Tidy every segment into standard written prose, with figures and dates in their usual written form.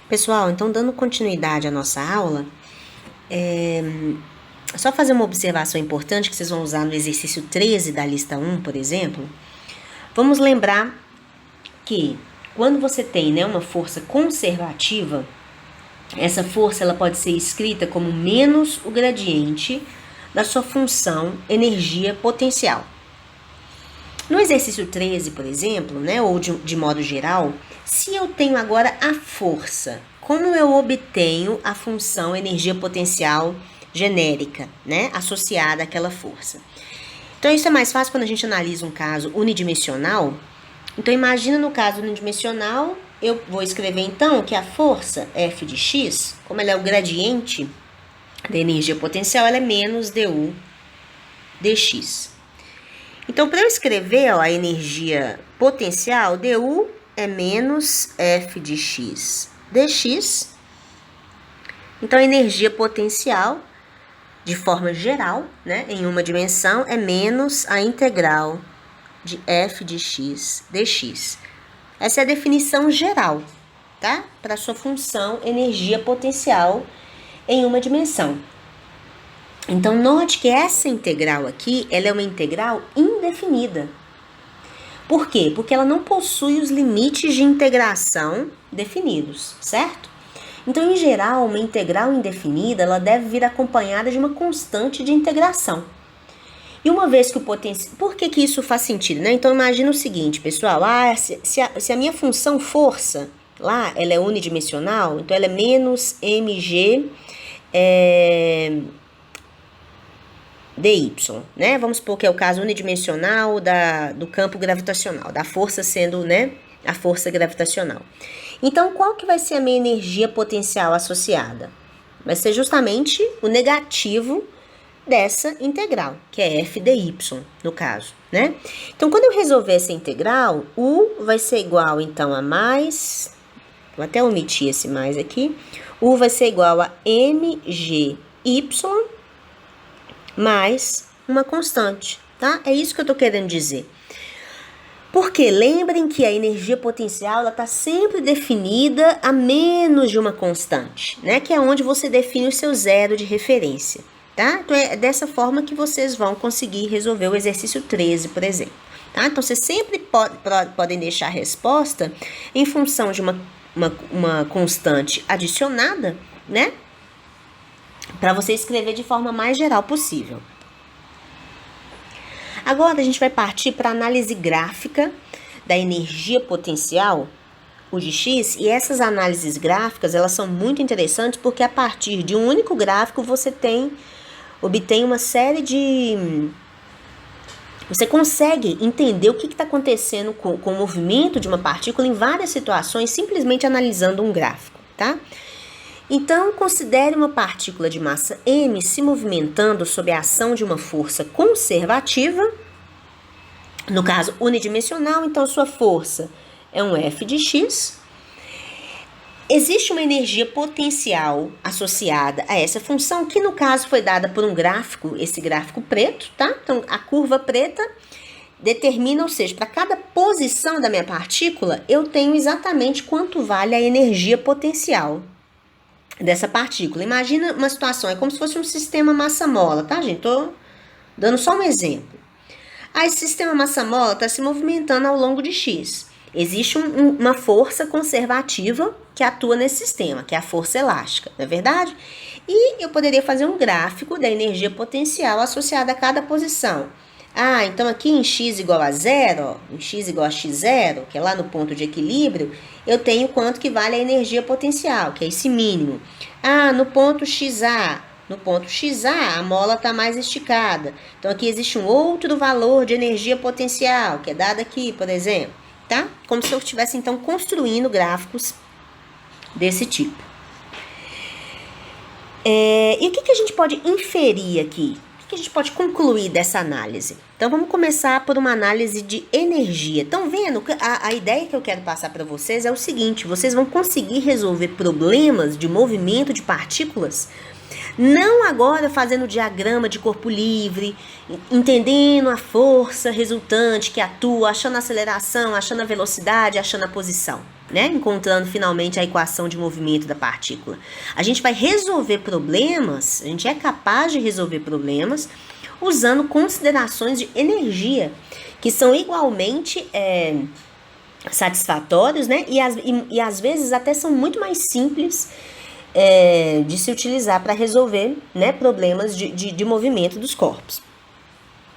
Pessoal, então dando continuidade à nossa aula, só fazer uma observação importante que vocês vão usar no exercício 13 da lista 1, por exemplo. Vamos lembrar que quando você tem, né, uma força conservativa, essa força ela pode ser escrita como menos o gradiente da sua função energia potencial. No exercício 13, por exemplo, né, ou de modo geral, se eu tenho agora a força, como eu obtenho a função energia potencial genérica, né, associada àquela força? Então, isso é mais fácil quando a gente analisa um caso unidimensional. Então, imagina no caso unidimensional, eu vou escrever então que a força F de x, como ela é o gradiente da energia potencial, ela é menos du dx. Então, para eu escrever a energia potencial, du é menos F de x dx. Então, a energia potencial, de forma geral, né, em uma dimensão, é menos a integral de F de x dx. Essa é a definição geral, tá? Para a sua função energia potencial em uma dimensão. Então, note que essa integral aqui, ela é uma integral indefinida. Por quê? Porque ela não possui os limites de integração definidos, certo? Então, em geral, uma integral indefinida, ela deve vir acompanhada de uma constante de integração. E uma vez que o potencial... Por que isso faz sentido, né? Então, imagina o seguinte, pessoal. Se a minha função força, lá, ela é unidimensional, então ela é menos mg dy, né? Vamos supor que é o caso unidimensional do campo gravitacional, da força sendo, né, a força gravitacional. Então, qual que vai ser a minha energia potencial associada? Vai ser justamente o negativo dessa integral, que é f dy, no caso, né? Então, quando eu resolver essa integral, u vai ser igual, então, a mais... Vou até omitir esse mais aqui. U vai ser igual a mgy mais uma constante, tá? É isso que eu tô querendo dizer. Porque lembrem que a energia potencial ela está sempre definida a menos de uma constante, né? Que é onde você define o seu zero de referência, tá? Então é dessa forma que vocês vão conseguir resolver o exercício 13, por exemplo. Tá? Então vocês sempre podem deixar a resposta em função de uma constante adicionada, né? Para você escrever de forma mais geral possível. Agora a gente vai partir para a análise gráfica da energia potencial, o de x, e essas análises gráficas, elas são muito interessantes porque a partir de um único gráfico você obtém uma série de... Você consegue entender o que está acontecendo com o movimento de uma partícula em várias situações, simplesmente analisando um gráfico, tá? Então, considere uma partícula de massa m se movimentando sob a ação de uma força conservativa, no caso unidimensional, então sua força é um f de x. Existe uma energia potencial associada a essa função, que no caso foi dada por um gráfico, esse gráfico preto, tá? Então, a curva preta determina, ou seja, para cada posição da minha partícula, eu tenho exatamente quanto vale a energia potencial dessa partícula. Imagina uma situação, é como se fosse um sistema massa-mola, tá, gente? Tô dando só um exemplo. Esse sistema massa-mola está se movimentando ao longo de x. Existe uma força conservativa que atua nesse sistema, que é a força elástica, não é verdade? E eu poderia fazer um gráfico da energia potencial associada a cada posição. Então aqui em x igual a 0, em x igual a x0, que é lá no ponto de equilíbrio, eu tenho quanto que vale a energia potencial, que é esse mínimo. No ponto xa, a mola está mais esticada. Então aqui existe um outro valor de energia potencial, que é dado aqui, por exemplo, tá? Como se eu estivesse então construindo gráficos desse tipo. E o que a gente pode inferir aqui? O que a gente pode concluir dessa análise? Então, vamos começar por uma análise de energia. Estão vendo? A ideia que eu quero passar para vocês é o seguinte: vocês vão conseguir resolver problemas de movimento de partículas, não agora fazendo diagrama de corpo livre, entendendo a força resultante que atua, achando a aceleração, achando a velocidade, achando a posição. né? Encontrando finalmente a equação de movimento da partícula. A gente vai resolver problemas, a gente é capaz de resolver problemas usando considerações de energia, que são igualmente satisfatórios, né? E às vezes até são muito mais simples de se utilizar para resolver, né, problemas de movimento dos corpos.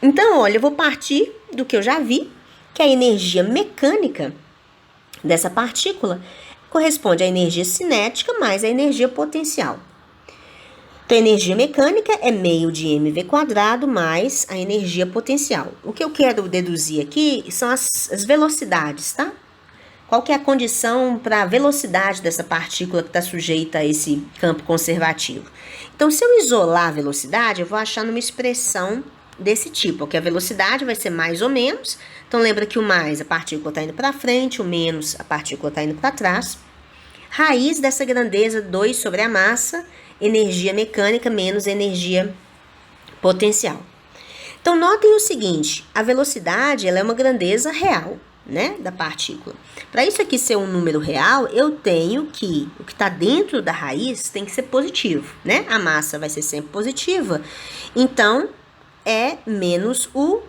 Então, olha, eu vou partir do que eu já vi, que a energia mecânica dessa partícula corresponde à energia cinética mais a energia potencial. Então, a energia mecânica é meio de mv² mais a energia potencial. O que eu quero deduzir aqui são as velocidades, tá? Qual que é a condição para a velocidade dessa partícula que está sujeita a esse campo conservativo? Então, se eu isolar a velocidade, eu vou achar numa expressão desse tipo, que a velocidade vai ser mais ou menos. Então, lembra que o mais, a partícula está indo para frente, o menos, a partícula está indo para trás. Raiz dessa grandeza, 2 sobre a massa, energia mecânica menos energia potencial. Então, notem o seguinte, a velocidade ela é uma grandeza real, né, da partícula. Para isso aqui ser um número real, eu tenho que o que está dentro da raiz tem que ser positivo, né? A massa vai ser sempre positiva, então menos U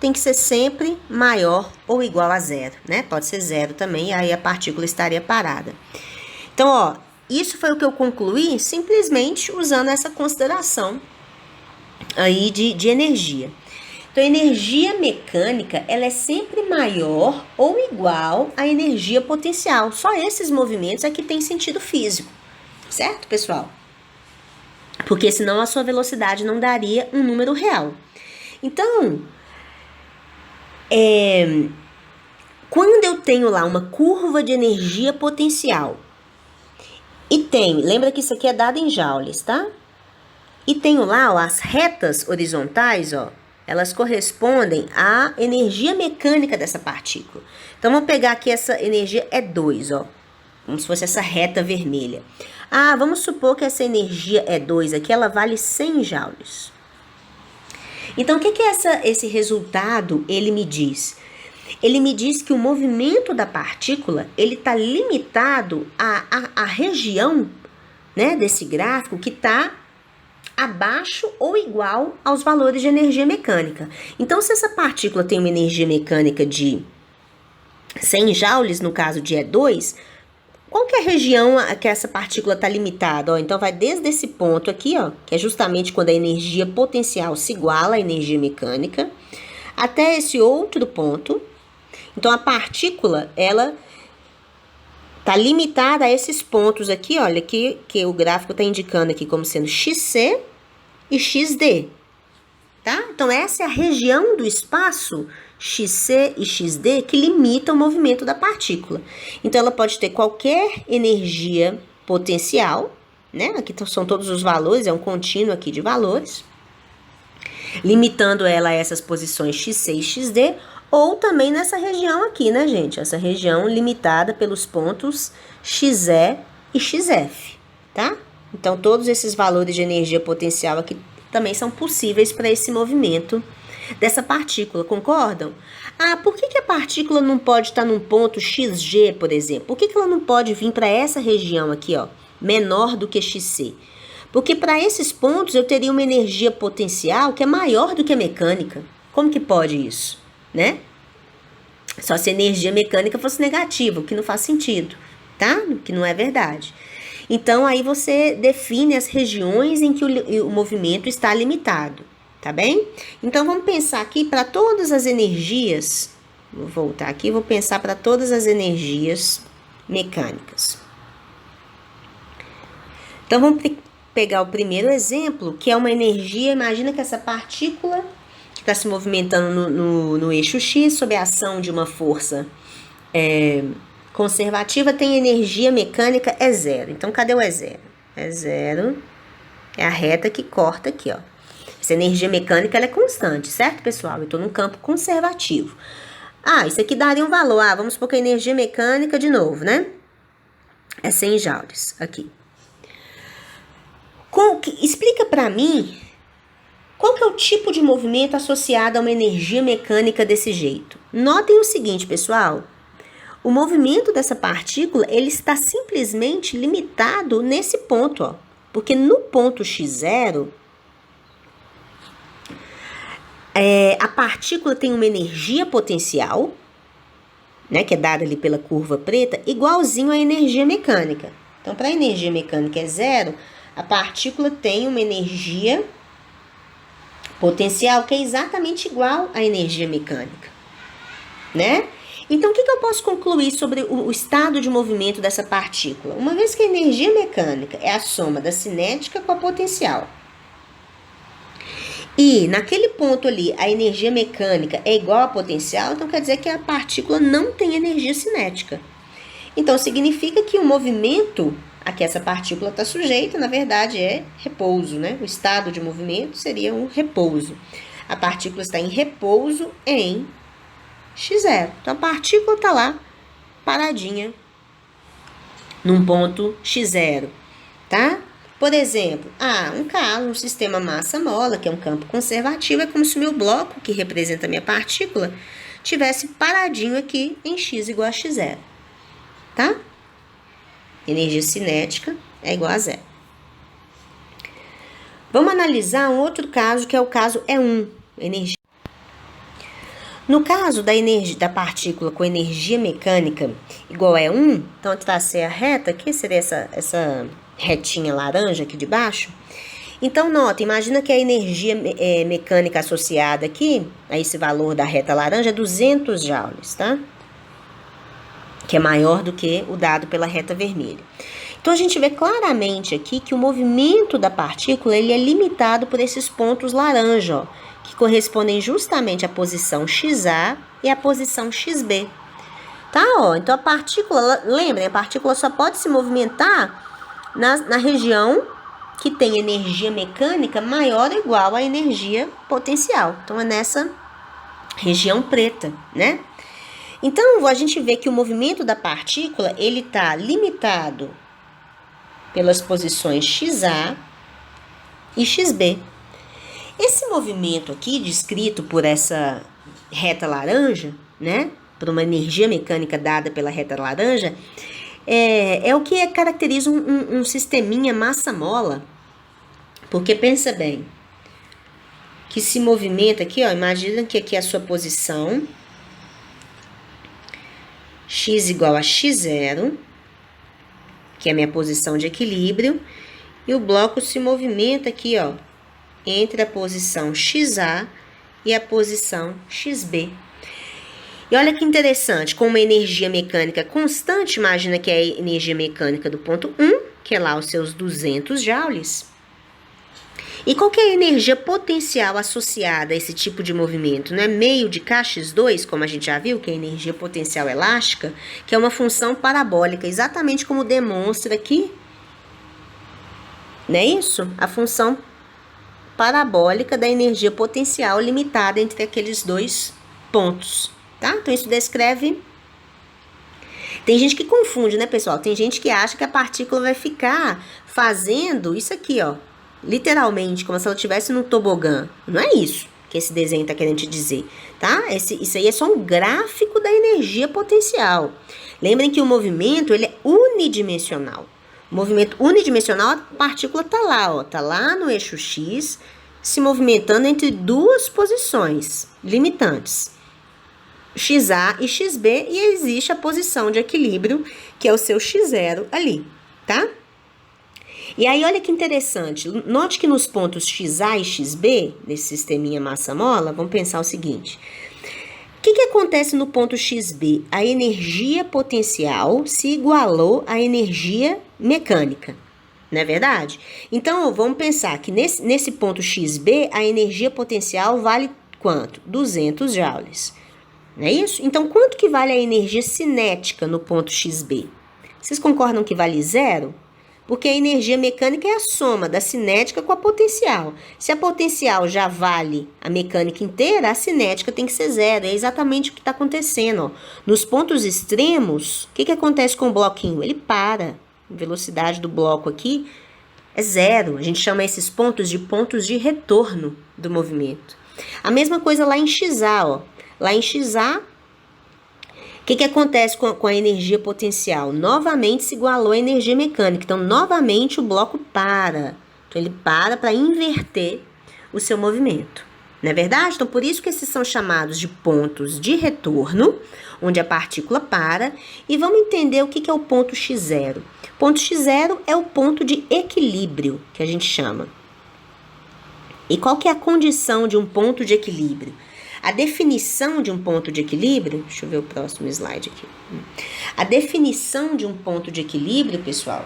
tem que ser sempre maior ou igual a zero, né? Pode ser zero também, aí a partícula estaria parada. Então, ó, isso foi o que eu concluí simplesmente usando essa consideração aí de energia. Então, a energia mecânica, ela é sempre maior ou igual à energia potencial. Só esses movimentos é que tem sentido físico, certo, pessoal? Porque senão a sua velocidade não daria um número real. Então, quando eu tenho lá uma curva de energia potencial, e lembra que isso aqui é dado em joules, tá? E tenho lá, ó, as retas horizontais, ó, elas correspondem à energia mecânica dessa partícula. Então, vamos pegar aqui essa energia E2, ó, como se fosse essa reta vermelha. Ah, vamos supor que essa energia E2 aqui, ela vale 100 joules. Então, o que esse resultado, ele me diz? Ele me diz que o movimento da partícula, ele está limitado à região, né, desse gráfico que está abaixo ou igual aos valores de energia mecânica. Então, se essa partícula tem uma energia mecânica de 100 joules, no caso de E2, qual que é a região que essa partícula está limitada? Ó, então, vai desde esse ponto aqui, ó, que é justamente quando a energia potencial se iguala à energia mecânica, até esse outro ponto. Então, a partícula, ela está limitada a esses pontos aqui, olha, que o gráfico está indicando aqui como sendo XC e XD, tá? Então, essa é a região do espaço XC e XD que limita o movimento da partícula. Então, ela pode ter qualquer energia potencial, né? Aqui são todos os valores, é um contínuo aqui de valores, limitando ela a essas posições XC e XD, ou também nessa região aqui, né, gente? Essa região limitada pelos pontos XE e XF, tá? Então, todos esses valores de energia potencial aqui também são possíveis para esse movimento dessa partícula, concordam? Ah, por que a partícula não pode estar num ponto XG, por exemplo? Por que ela não pode vir para essa região aqui, ó, menor do que XC? Porque para esses pontos eu teria uma energia potencial que é maior do que a mecânica. Como que pode isso, né? Só se a energia mecânica fosse negativa, o que não faz sentido, tá? O que não é verdade. Então, aí você define as regiões em que o movimento está limitado, tá bem? Então, vamos pensar aqui para todas as energias. Vou voltar aqui, vou pensar para todas as energias mecânicas. Então, vamos pegar o primeiro exemplo, que é uma energia. Imagina que essa partícula que está se movimentando no eixo X sob a ação de uma força conservativa tem energia mecânica E0. Então, cadê o E0? E0 é a reta que corta aqui, ó. Essa energia mecânica ela é constante, certo, pessoal? Eu estou num campo conservativo. Ah, isso aqui daria um valor. Ah, vamos supor que a energia mecânica, de novo, né? É 100 joules aqui. Explica para mim qual que é o tipo de movimento associado a uma energia mecânica desse jeito. Notem o seguinte, pessoal. o movimento dessa partícula, ele está simplesmente limitado nesse ponto, ó. Porque no ponto x0, a partícula tem uma energia potencial, né, que é dada ali pela curva preta, igualzinho à energia mecânica. Então, para a energia mecânica é 0, a partícula tem uma energia potencial que é exatamente igual à energia mecânica, né? Então, o que eu posso concluir sobre o estado de movimento dessa partícula? Uma vez que a energia mecânica é a soma da cinética com a potencial, e naquele ponto ali a energia mecânica é igual à potencial, então quer dizer que a partícula não tem energia cinética. Então, significa que o movimento a que essa partícula está sujeita, na verdade, é repouso, né? O estado de movimento seria um repouso. A partícula está em repouso em x0. Então, a partícula está lá, paradinha, num ponto x0, tá? Por exemplo, um sistema massa-mola, que é um campo conservativo, é como se o meu bloco, que representa a minha partícula, tivesse paradinho aqui em x igual a x0, tá? Energia cinética é igual a 0. Vamos analisar um outro caso, que é o caso E1, energia. No caso da partícula com energia mecânica igual a E1, então a tracer a reta, que seria essa retinha laranja aqui de baixo. Então, nota, imagina que a energia mecânica associada aqui, a esse valor da reta laranja, é 200 joules, tá? Que é maior do que o dado pela reta vermelha. Então, a gente vê claramente aqui que o movimento da partícula ele é limitado por esses pontos laranja, ó, que correspondem justamente à posição XA e à posição XB. Tá, ó, então a partícula, lembrem, a partícula só pode se movimentar na região que tem energia mecânica maior ou igual à energia potencial. Então, é nessa região preta, né? Então, a gente vê que o movimento da partícula, ele está limitado pelas posições XA e XB. Esse movimento aqui, descrito por essa reta laranja, né, por uma energia mecânica dada pela reta laranja, é o que caracteriza um sisteminha massa-mola, porque pensa bem, que se movimenta aqui, ó, imagina que aqui é a sua posição, x igual a x0, que é a minha posição de equilíbrio, e o bloco se movimenta aqui, ó, entre a posição XA e a posição XB. E olha que interessante, com uma energia mecânica constante, imagina que é a energia mecânica do ponto 1, que é lá os seus 200 joules. E qual que é a energia potencial associada a esse tipo de movimento? Não é meio de kx2, como a gente já viu, que é a energia potencial elástica, que é uma função parabólica, exatamente como demonstra aqui. Não é isso? A função parabólica da energia potencial limitada entre aqueles dois pontos, tá? Então, isso descreve... Tem gente que confunde, né, pessoal? Tem gente que acha que a partícula vai ficar fazendo isso aqui, ó, literalmente, como se ela estivesse num tobogã. Não é isso que esse desenho está querendo te dizer, tá? Isso aí é só um gráfico da energia potencial. Lembrem que o movimento, ele é unidimensional. O movimento unidimensional, a partícula está lá, ó, tá lá no eixo X, se movimentando entre duas posições limitantes, XA e XB, e existe a posição de equilíbrio, que é o seu X0 ali, tá? E aí, olha que interessante, note que nos pontos XA e XB, desse sisteminha massa-mola, vamos pensar o seguinte. O que acontece no ponto XB? A energia potencial se igualou à energia mecânica, não é verdade? Então, vamos pensar que nesse ponto XB, a energia potencial vale quanto? 200 joules, não é isso? Então, quanto que vale a energia cinética no ponto XB? Vocês concordam que vale 0? Porque a energia mecânica é a soma da cinética com a potencial. Se a potencial já vale a mecânica inteira, a cinética tem que ser 0. É exatamente o que está acontecendo, ó. Nos pontos extremos, o que acontece com o bloquinho? Ele para. A velocidade do bloco aqui é 0. A gente chama esses pontos de retorno do movimento. A mesma coisa lá em XA, ó. Lá em XA, O que acontece com a energia potencial? Novamente se igualou à energia mecânica. Então, novamente o bloco para. Então, ele para inverter o seu movimento. Não é verdade? Então, por isso que esses são chamados de pontos de retorno, onde a partícula para. E vamos entender o que é o ponto x0. Ponto x0 é o ponto de equilíbrio, que a gente chama. E qual que é a condição de um ponto de equilíbrio? A definição de um ponto de equilíbrio, deixa eu ver o próximo slide aqui. A definição de um ponto de equilíbrio, pessoal,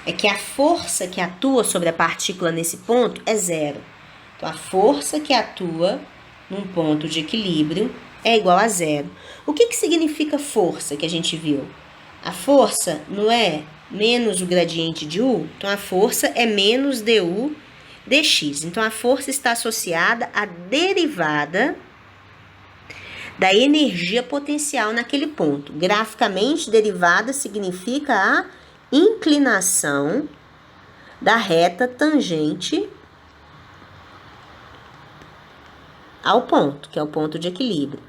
é que a força que atua sobre a partícula nesse ponto é zero. Então, a força que atua num ponto de equilíbrio é igual a zero. O que significa força que a gente viu? A força não é menos o gradiente de U, então a força é menos du dx. Então, a força está associada à derivada da energia potencial naquele ponto. Graficamente, derivada significa a inclinação da reta tangente ao ponto, que é o ponto de equilíbrio.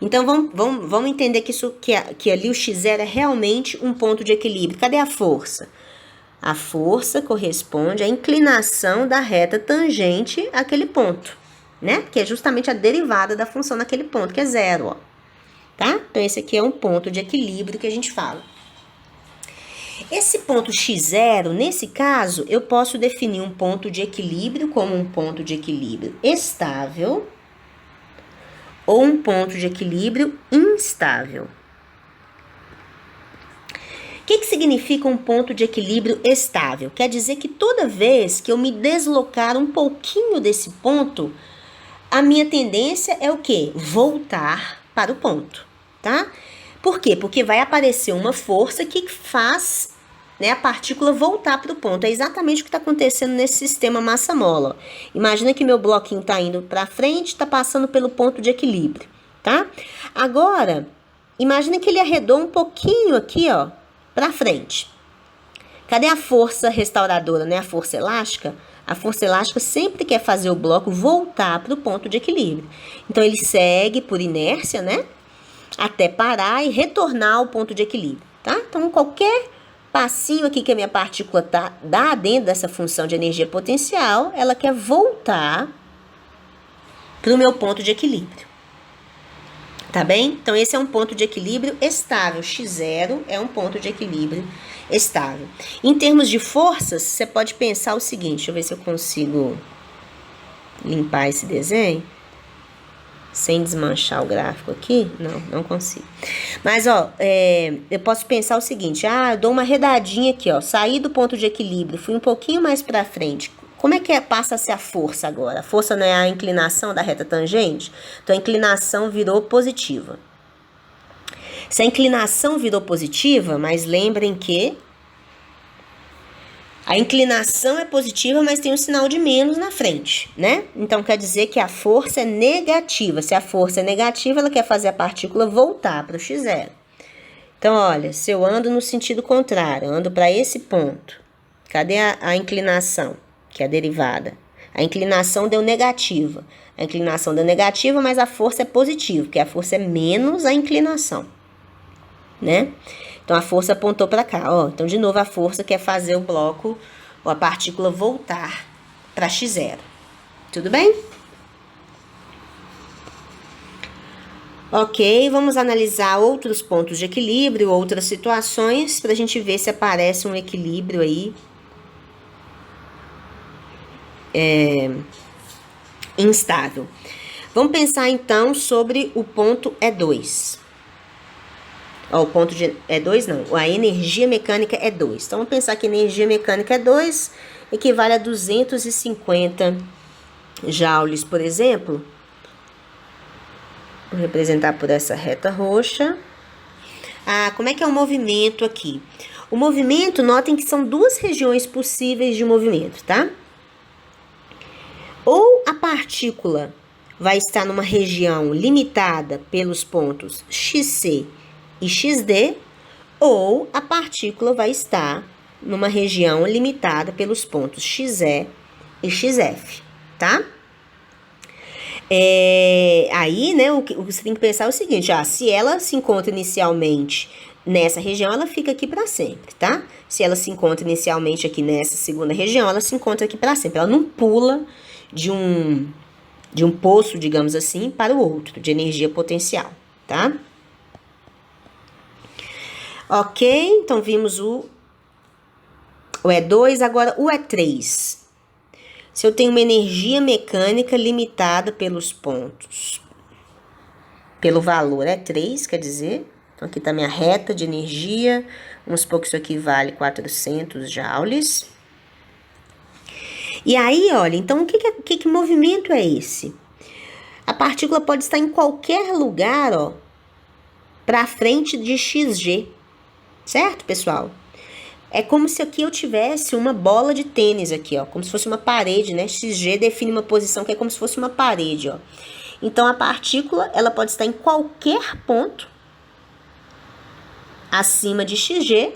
Então, vamos entender que ali o x0 é realmente um ponto de equilíbrio. Cadê a força? A força corresponde à inclinação da reta tangente àquele ponto, né? Que é justamente a derivada da função naquele ponto, que é zero, ó. Tá? Então, esse aqui é um ponto de equilíbrio que a gente fala. Esse ponto x0, nesse caso, eu posso definir um ponto de equilíbrio como um ponto de equilíbrio estável ou um ponto de equilíbrio instável. O que significa um ponto de equilíbrio estável? Quer dizer que toda vez que eu me deslocar um pouquinho desse ponto, a minha tendência é o quê? Voltar para o ponto, tá? Por quê? Porque vai aparecer uma força que faz, né, a partícula voltar para o ponto. É exatamente o que está acontecendo nesse sistema massa-mola. Imagina que meu bloquinho está indo para frente, está passando pelo ponto de equilíbrio, tá? Agora, imagina que ele arredou um pouquinho aqui, ó, para frente. Cadê a força restauradora, né? A força elástica? A força elástica sempre quer fazer o bloco voltar para o ponto de equilíbrio. Então, ele segue por inércia, né? Até parar e retornar ao ponto de equilíbrio, tá? Então, qualquer passinho aqui que a minha partícula dá dentro dessa função de energia potencial, ela quer voltar para o meu ponto de equilíbrio. Tá bem? Então, esse é um ponto de equilíbrio estável. x0 é um ponto de equilíbrio estável. Em termos de forças, você pode pensar o seguinte, deixa eu ver se eu consigo limpar esse desenho sem desmanchar o gráfico aqui. Não consigo. Mas, ó, eu posso pensar o seguinte, eu dou uma redadinha aqui, ó, saí do ponto de equilíbrio, fui um pouquinho mais para frente. Como é que passa a ser a força agora? A força não é a inclinação da reta tangente? Então, a inclinação virou positiva. Se a inclinação virou positiva, mas lembrem que a inclinação é positiva, mas tem um sinal de menos na frente, né? Então, quer dizer que a força é negativa. Se a força é negativa, ela quer fazer a partícula voltar para o x0. Então, olha, se eu ando no sentido contrário, ando para esse ponto, cadê a inclinação? Que é a derivada. A inclinação deu negativa. A inclinação deu negativa, mas a força é positiva, porque a força é menos a inclinação, né? Então, a força apontou para cá, ó. Então, de novo, a força quer fazer o bloco, ou a partícula voltar para x0. Tudo bem? Ok, vamos analisar outros pontos de equilíbrio, outras situações, para a gente ver se aparece um equilíbrio aí instável. Vamos pensar então sobre o ponto E2. Ó, o ponto de E2 não, a energia mecânica é 2. Então, vamos pensar que a energia mecânica é 2, equivale a 250 joules, por exemplo. Vou representar por essa reta roxa. Como é que é o movimento aqui? O movimento, notem que são duas regiões possíveis de movimento, tá? Ou a partícula vai estar numa região limitada pelos pontos XC e XD, ou a partícula vai estar numa região limitada pelos pontos XE e XF, tá? Aí, né, o que você tem que pensar é o seguinte, se ela se encontra inicialmente nessa região, ela fica aqui para sempre, tá? Se ela se encontra inicialmente aqui nessa segunda região, ela se encontra aqui para sempre. Ela não pula de um poço, digamos assim, para o outro, de energia potencial, tá? Ok, então vimos o E2, agora o E3. Se eu tenho uma energia mecânica limitada pelos pontos, pelo valor E3, quer dizer, então aqui está minha reta de energia, vamos supor que isso aqui vale 400 joules. E aí, olha, então que movimento é esse? A partícula pode estar em qualquer lugar, ó, para frente de XG, certo, pessoal? É como se aqui eu tivesse uma bola de tênis aqui, ó, como se fosse uma parede, né? XG define uma posição que é como se fosse uma parede, ó. Então, a partícula, ela pode estar em qualquer ponto acima de XG,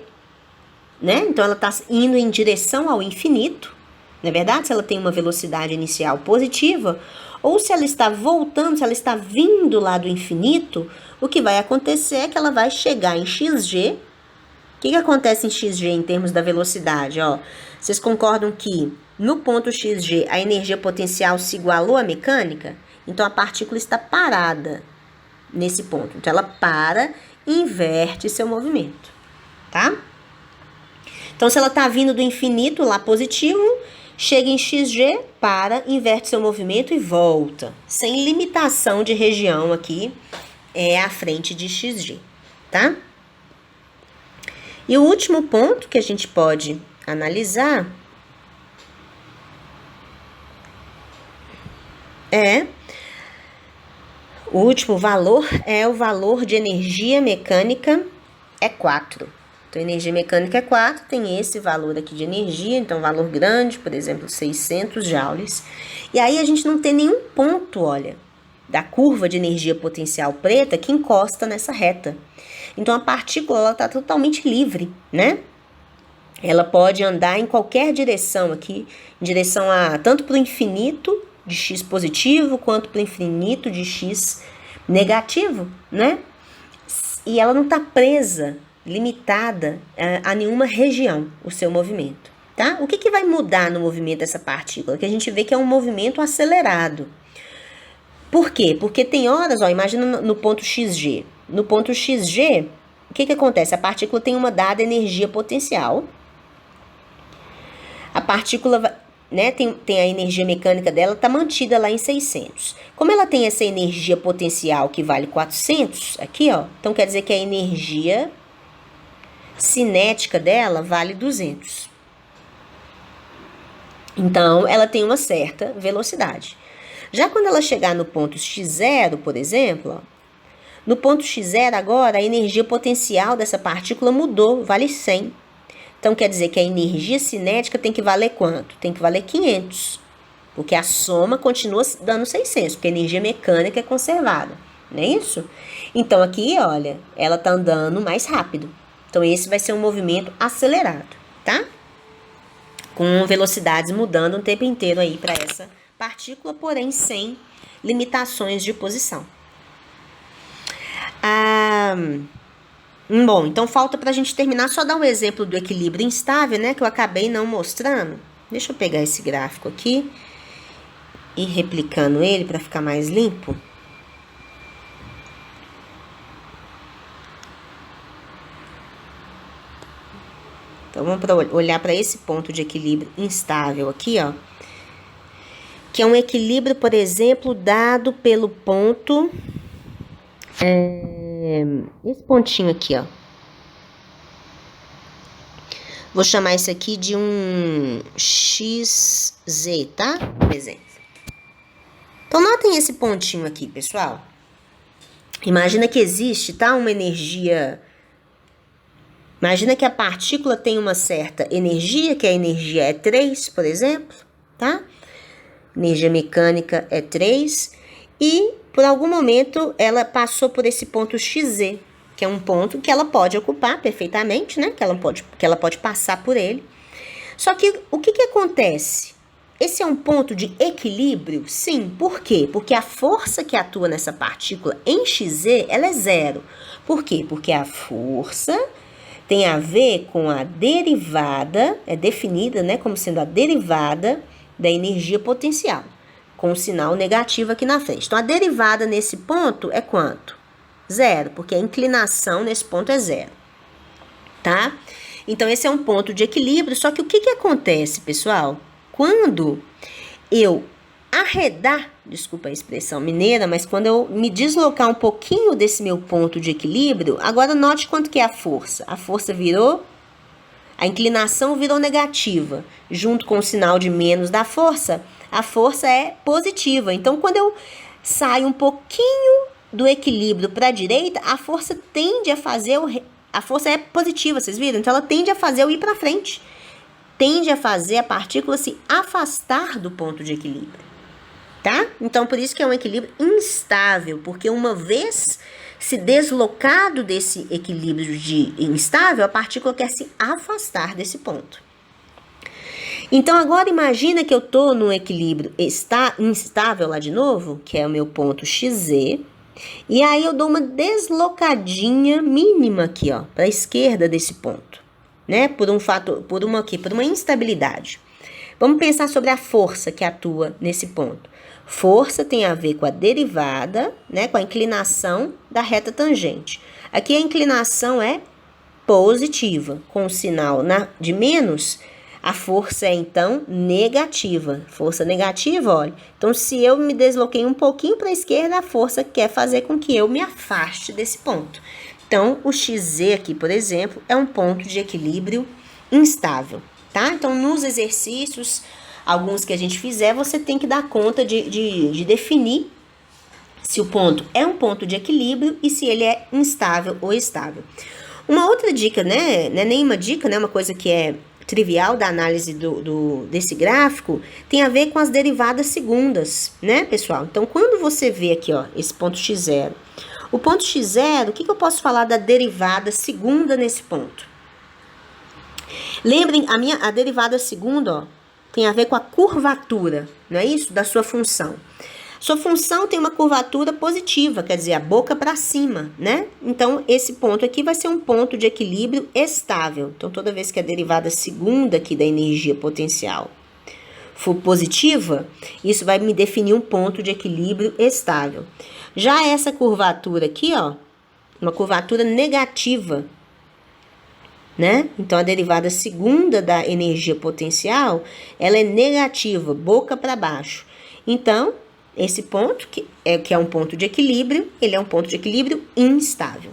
né? Então, ela está indo em direção ao infinito, não é verdade? Se ela tem uma velocidade inicial positiva, ou se ela está voltando, se ela está vindo lá do infinito, o que vai acontecer é que ela vai chegar em XG. O que acontece em XG em termos da velocidade? Ó, vocês concordam que no ponto XG a energia potencial se igualou à mecânica? Então a partícula está parada nesse ponto. Então ela para e inverte seu movimento, tá? Então se ela está vindo do infinito lá positivo, chega em XG, para, inverte seu movimento e volta. Sem limitação de região aqui à frente de XG, tá? E o último ponto que a gente pode analisar o último valor é o valor de energia mecânica é 4. Então, energia mecânica é 4, tem esse valor aqui de energia, então valor grande, por exemplo, 600 joules. E aí a gente não tem nenhum ponto, olha, da curva de energia potencial preta que encosta nessa reta. Então, a partícula está totalmente livre, né? Ela pode andar em qualquer direção aqui, em direção tanto para o infinito de x positivo, quanto para o infinito de x negativo, né? E ela não está presa, limitada a nenhuma região, o seu movimento, tá? O que vai mudar no movimento dessa partícula? Que a gente vê que é um movimento acelerado. Por quê? Porque tem horas, ó, imagina no ponto XG. No ponto XG, o que acontece? A partícula tem uma dada energia potencial. A partícula, né, tem a energia mecânica dela, está mantida lá em 600. Como ela tem essa energia potencial que vale 400, aqui, ó, então quer dizer que a energia cinética dela vale 200. Então, ela tem uma certa velocidade. Já quando ela chegar no ponto x0, por exemplo, ó, no ponto x0 agora, a energia potencial dessa partícula mudou, vale 100. Então, quer dizer que a energia cinética tem que valer quanto? Tem que valer 500. Porque a soma continua dando 600, porque a energia mecânica é conservada. Não é isso? Então, aqui, olha, ela está andando mais rápido. Então, esse vai ser um movimento acelerado, tá? Com velocidades mudando o tempo inteiro aí para essa partícula, porém sem limitações de posição. Bom, então falta para a gente terminar, só dar um exemplo do equilíbrio instável, né, que eu acabei não mostrando. Deixa eu pegar esse gráfico aqui e replicando ele para ficar mais limpo. Então, vamos olhar para esse ponto de equilíbrio instável aqui, ó. Que é um equilíbrio, por exemplo, dado pelo ponto... esse pontinho aqui, ó. Vou chamar isso aqui de um XZ, tá? Por exemplo. Então, notem esse pontinho aqui, pessoal. Imagina que existe, tá? Uma energia... Imagina que a partícula tem uma certa energia, que a energia é 3, por exemplo, tá? Energia mecânica é 3. E, por algum momento, ela passou por esse ponto XZ, que é um ponto que ela pode ocupar perfeitamente, né? Que ela pode passar por ele. Só que, o que acontece? esse é um ponto de equilíbrio? Sim. Por quê? Porque a força que atua nessa partícula em XZ, ela é zero. Por quê? Porque a força tem a ver com a derivada, é definida, né, como sendo a derivada da energia potencial, com o sinal negativo aqui na frente. Então, a derivada nesse ponto é quanto? Zero, porque a inclinação nesse ponto é zero, tá? Então, esse é um ponto de equilíbrio, só que o que acontece, pessoal? Quando eu arredar, desculpa a expressão mineira, mas quando eu me deslocar um pouquinho desse meu ponto de equilíbrio, agora note quanto que é a força. A força virou, a inclinação virou negativa. Junto com o sinal de menos da força, a força é positiva. Então, quando eu saio um pouquinho do equilíbrio para a direita, a força tende a fazer a força é positiva, vocês viram? Então, ela tende a fazer eu ir para frente. Tende a fazer a partícula se afastar do ponto de equilíbrio, tá? Então, por isso que é um equilíbrio instável, porque uma vez se deslocado desse equilíbrio de instável, a partícula quer se afastar desse ponto. Então, agora imagina que eu estou num equilíbrio instável lá de novo, que é o meu ponto XZ, e aí eu dou uma deslocadinha mínima aqui, ó, para a esquerda desse ponto, né? Por uma instabilidade. Vamos pensar sobre a força que atua nesse ponto. Força tem a ver com a derivada, né, com a inclinação da reta tangente. Aqui a inclinação é positiva, com o sinal de menos, a força é então negativa. Força negativa, olha. Então, se eu me desloquei um pouquinho para a esquerda, a força quer fazer com que eu me afaste desse ponto. Então, o XZ aqui, por exemplo, é um ponto de equilíbrio instável, tá? Então, nos exercícios, alguns que a gente fizer, você tem que dar conta de definir se o ponto é um ponto de equilíbrio e se ele é instável ou estável. Uma outra dica, né? Não é nem uma dica, né? Uma coisa que é trivial da análise desse gráfico, tem a ver com as derivadas segundas, né, pessoal? Então, quando você vê aqui, ó, esse ponto x0, o ponto x0, o que eu posso falar da derivada segunda nesse ponto? Lembrem, a derivada segunda, ó, tem a ver com a curvatura, não é isso? Da sua função. Sua função tem uma curvatura positiva, quer dizer, a boca para cima, né? Então, esse ponto aqui vai ser um ponto de equilíbrio estável. Então, toda vez que a derivada segunda aqui da energia potencial for positiva, isso vai me definir um ponto de equilíbrio estável. Já essa curvatura aqui, ó, uma curvatura negativa, né? Então, a derivada segunda da energia potencial, ela é negativa, boca para baixo. Então, esse ponto, que é um ponto de equilíbrio, ele é um ponto de equilíbrio instável.